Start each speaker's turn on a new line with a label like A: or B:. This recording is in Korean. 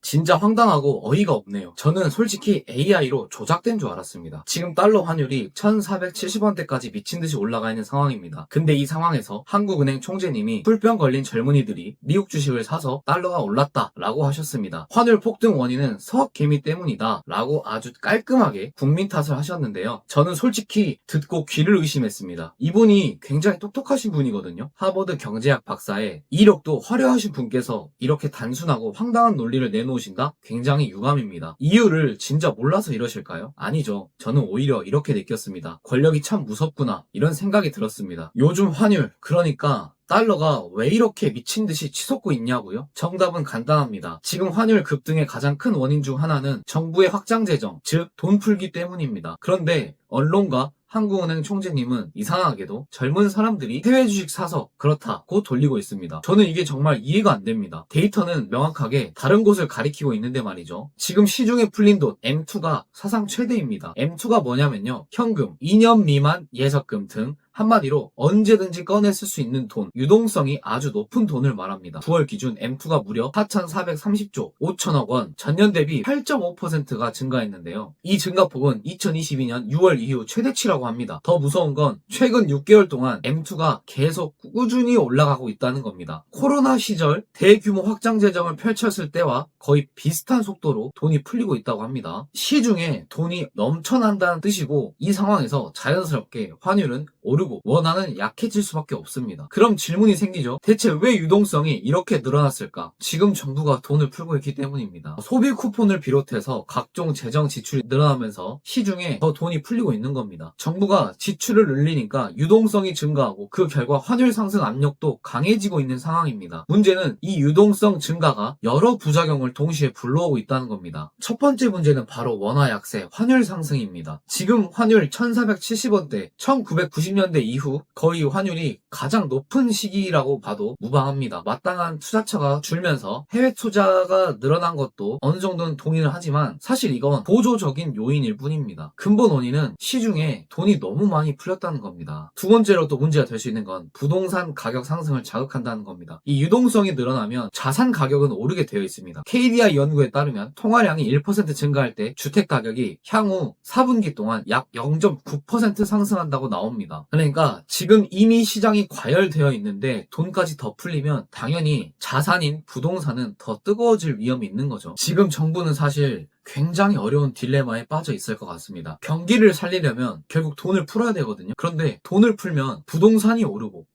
A: 진짜 황당하고 어이가 없네요. 저는 솔직히 AI로 조작된 줄 알았습니다. 지금 달러 환율이 1470원대까지 미친듯이 올라가 있는 상황입니다. 근데 이 상황에서 한국은행 총재님이 술병 걸린 젊은이들이 미국 주식을 사서 달러가 올랐다 라고 하셨습니다. 환율 폭등 원인은 석개미 때문이다 라고 아주 깔끔하게 국민 탓을 하셨는데요. 저는 솔직히 듣고 귀를 의심했습니다. 이분이 굉장히 똑똑하신 분이거든요. 하버드 경제학 박사에 이력도 화려하신 분께서 이렇게 단순하고 황당한 논리를 내놓으신다? 굉장히 유감입니다. 이유를 진짜 몰라서 이러실까요? 아니죠. 저는 오히려 이렇게 느꼈습니다. 권력이 참 무섭구나 이런 생각이 들었습니다. 요즘 환율 그러니까 달러가 왜 이렇게 미친 듯이 치솟고 있냐고요? 정답은 간단합니다. 지금 환율 급등의 가장 큰 원인 중 하나는 정부의 확장 재정, 즉 돈 풀기 때문입니다. 그런데 언론과 한국은행 총재님은 이상하게도 젊은 사람들이 해외 주식 사서 그렇다고 돌리고 있습니다. 저는 이게 정말 이해가 안 됩니다. 데이터는 명확하게 다른 곳을 가리키고 있는데 말이죠. 지금 시중에 풀린 돈 M2가 사상 최대입니다. M2가 뭐냐면요. 현금, 2년 미만 예적금 등 한마디로 언제든지 꺼내 쓸 수 있는 돈, 유동성이 아주 높은 돈을 말합니다. 9월 기준 M2가 무려 4,430조 5천억 원, 전년 대비 8.5%가 증가했는데요. 이 증가폭은 2022년 6월 이후 최대치라고 합니다. 더 무서운 건 최근 6개월 동안 M2가 계속 꾸준히 올라가고 있다는 겁니다. 코로나 시절 대규모 확장 재정을 펼쳤을 때와 거의 비슷한 속도로 돈이 풀리고 있다고 합니다. 시중에 돈이 넘쳐난다는 뜻이고 이 상황에서 자연스럽게 환율은 오르고 원화는 약해질 수밖에 없습니다. 그럼 질문이 생기죠. 대체 왜 유동성이 이렇게 늘어났을까? 지금 정부가 돈을 풀고 있기 때문입니다. 소비 쿠폰을 비롯해서 각종 재정 지출이 늘어나면서 시중에 더 돈이 풀리고 있는 겁니다. 정부가 지출을 늘리니까 유동성이 증가하고 그 결과 환율 상승 압력도 강해지고 있는 상황입니다. 문제는 이 유동성 증가가 여러 부작용을 동시에 불러오고 있다는 겁니다. 첫 번째 문제는 바로 원화 약세, 환율 상승입니다. 지금 환율 1470원대, 1990년대 이후 거의 환율이 가장 높은 시기라고 봐도 무방합니다. 마땅한 투자처가 줄면서 해외 투자가 늘어난 것도 어느 정도는 동의를 하지만 사실 이건 보조적인 요인일 뿐입니다. 근본 원인은 시중에 돈이 너무 많이 풀렸다는 겁니다. 두 번째로 또 문제가 될 수 있는 건 부동산 가격 상승을 자극한다는 겁니다. 이 유동성이 늘어나면 자산 가격은 오르게 되어 있습니다. KDI 연구에 따르면 통화량이 1% 증가할 때 주택 가격이 향후 4분기 동안 약 0.9% 상승한다고 나옵니다. 그러니까 지금 이미 시장이 과열되어 있는데 돈까지 더 풀리면 당연히 자산인 부동산은 더 뜨거워질 위험이 있는 거죠. 지금 정부는 사실 굉장히 어려운 딜레마에 빠져 있을 것 같습니다. 경기를 살리려면 결국 돈을 풀어야 되거든요. 그런데 돈을 풀면 부동산이 오르고